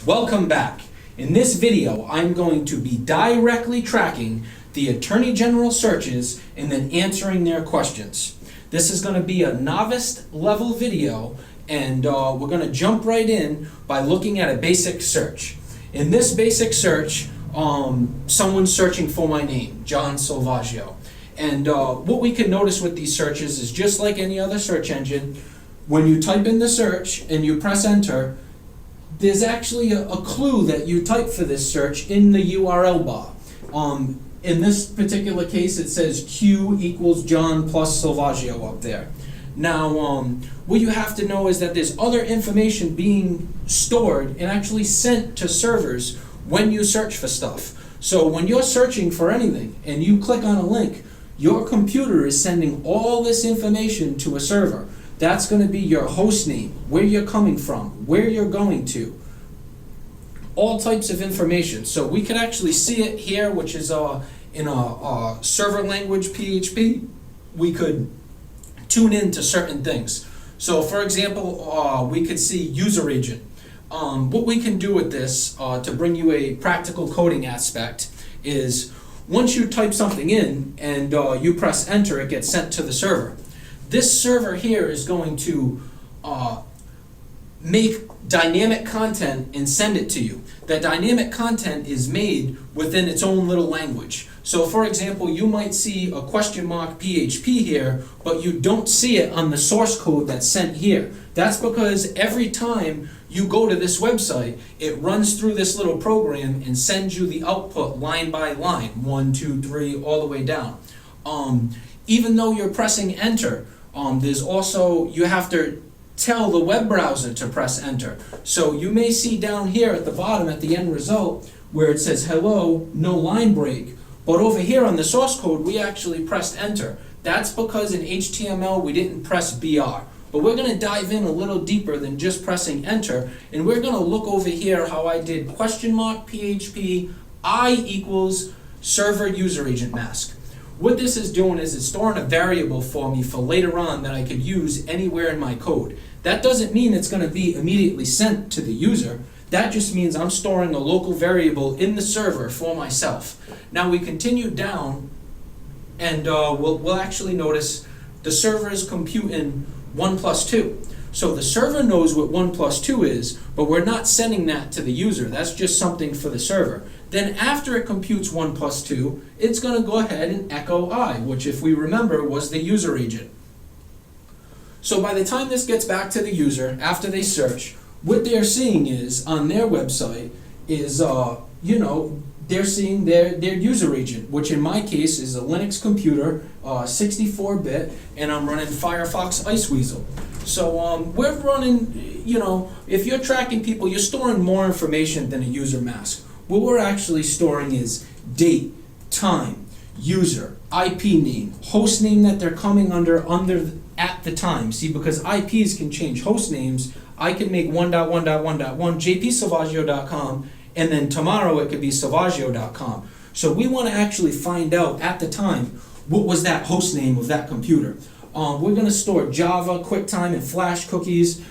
Welcome back. In this video, I'm going to be directly tracking the Attorney General searches and then answering their questions. This is going to be a novice level video, and we're going to jump right in by looking at a basic search. In this basic search, someone's searching for my name, John Salvaggio. And what we can notice with these searches is just like any other search engine, when you type in the search and you press enter, there's actually a clue that you type for this search in the URL bar. In this particular case, it says Q equals John plus Salvaggio up there. Now, what you have to know is that there's other information being stored and actually sent to servers when you search for stuff. So when you're searching for anything and you click on a link, your computer is sending all this information to a server. That's going to be your host name, where you're coming from, where you're going to, all types of information. So we can actually see it here, which is in a server language, PHP. We could tune in to certain things. So for example, we could see user agent. What we can do with this to bring you a practical coding aspect is once you type something in and you press enter, it gets sent to the server. This server here is going to make dynamic content and send it to you. That dynamic content is made within its own little language. So for example, you might see a question mark PHP here, but you don't see it on the source code that's sent here. That's because every time you go to this website, it runs through this little program and sends you the output line by line, 1, 2, 3, all the way down. Even though you're pressing enter, there's also, you have to tell the web browser to press enter. So you may see down here at the bottom at the end result where it says hello, no line break, but over here on the source code we actually pressed enter. That's because in HTML we didn't press BR. But we're going to dive in a little deeper than just pressing enter, and we're going to look over here how I did question mark PHP I equals server user agent mask. What this is doing is it's storing a variable for me for later on that I could use anywhere in my code. That doesn't mean it's going to be immediately sent to the user. That just means I'm storing a local variable in the server for myself. Now we continue down, and we'll actually notice the server is computing 1 plus 2. So the server knows what 1 plus 2 is, but we're not sending that to the user. That's just something for the server. Then after it computes 1 plus 2, it's going to go ahead and echo I, which if we remember was the user agent. So by the time this gets back to the user, after they search, what they're seeing is, on their website, is, they're seeing their user agent, which in my case is a Linux computer, 64-bit, and I'm running Firefox Iceweasel. So we're running, if you're tracking people, you're storing more information than a user mask. What we're actually storing is date, time, user, IP name, host name that they're coming under at the time. See, because IPs can change host names, I can make 1.1.1.1 jpsalvaggio.com, and then tomorrow it could be salvaggio.com. So we want to actually find out at the time what was that host name of that computer. We're going to store Java, QuickTime, and Flash cookies.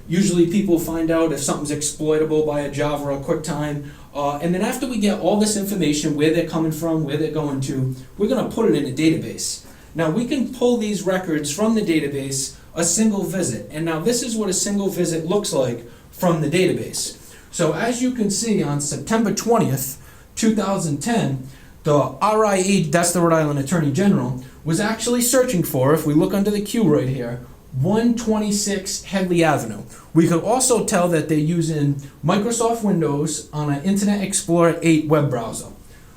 Usually people find out if something's exploitable by a Java or QuickTime. And then after we get all this information, where they're coming from, where they're going to, we're going to put it in a database. Now we can pull these records from the database a single visit. And now this is what a single visit looks like from the database. So as you can see, on September 20th, 2010, the RIA, that's the Rhode Island Attorney General, was actually searching for, if we look under the Q right here, 126 Headley Avenue. We could also tell that they're using Microsoft Windows on an Internet Explorer 8 web browser.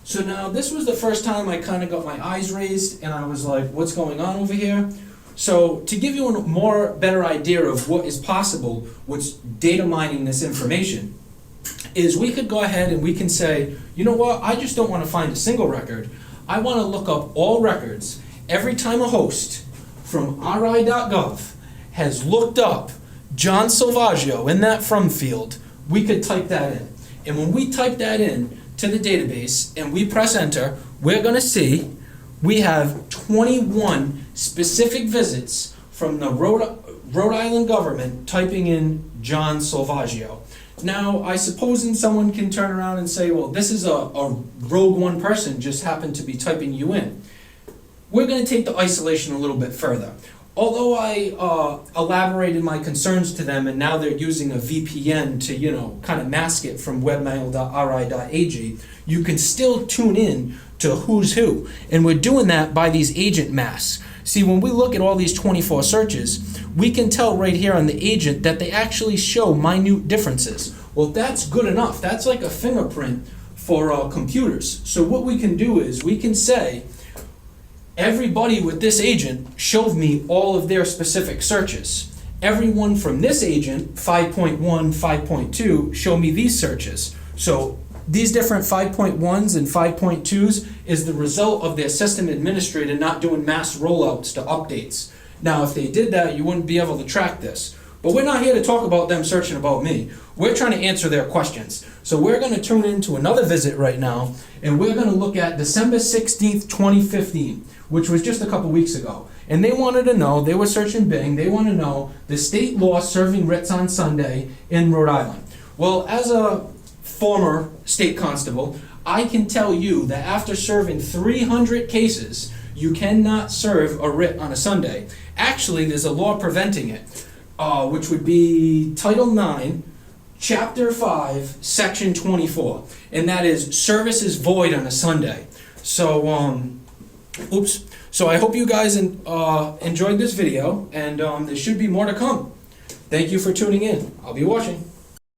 So now this was the first time I kind of got my eyes raised and I was like, what's going on over here? So to give you a better idea of what is possible with data mining this information, is we could go ahead and we can say, you know what, I just don't want to find a single record. I want to look up all records. Every time a host from ri.gov has looked up John Salvaggio in that from field, we could type that in. And when we type that in to the database and we press enter, we're going to see we have 21 specific visits from the Rhode Rhode Island government, typing in John Salvaggio. Now, I suppose someone can turn around and say, well, this is a rogue one person just happened to be typing you in. We're going to take the isolation a little bit further. Although I elaborated my concerns to them, and now they're using a VPN to, kind of mask it from webmail.ri.ag, you can still tune in to who's who. And we're doing that by these agent masks. See, when we look at all these 24 searches, we can tell right here on the agent that they actually show minute differences. Well, that's good enough. That's like a fingerprint for computers. So what we can do is we can say, everybody with this agent showed me all of their specific searches. Everyone from this agent, 5.1, 5.2, show me these searches. So these different 5.1s and 5.2s is the result of their system administrator not doing mass rollouts to updates. Now, if they did that, you wouldn't be able to track this. But we're not here to talk about them searching about me. We're trying to answer their questions. So we're going to tune into another visit right now, and we're going to look at December 16th, 2015, which was just a couple weeks ago. And they wanted to know, they were searching Bing, they want to know the state law serving writs on Sunday in Rhode Island. Well, as a former state constable, I can tell you that after serving 300 cases, you cannot serve a writ on a Sunday. Actually, there's a law preventing it, which would be Title 9, Chapter 5, Section 24, and that is service is void on a Sunday. So, So I hope you guys enjoyed this video, and there should be more to come. Thank you for tuning in. I'll be watching.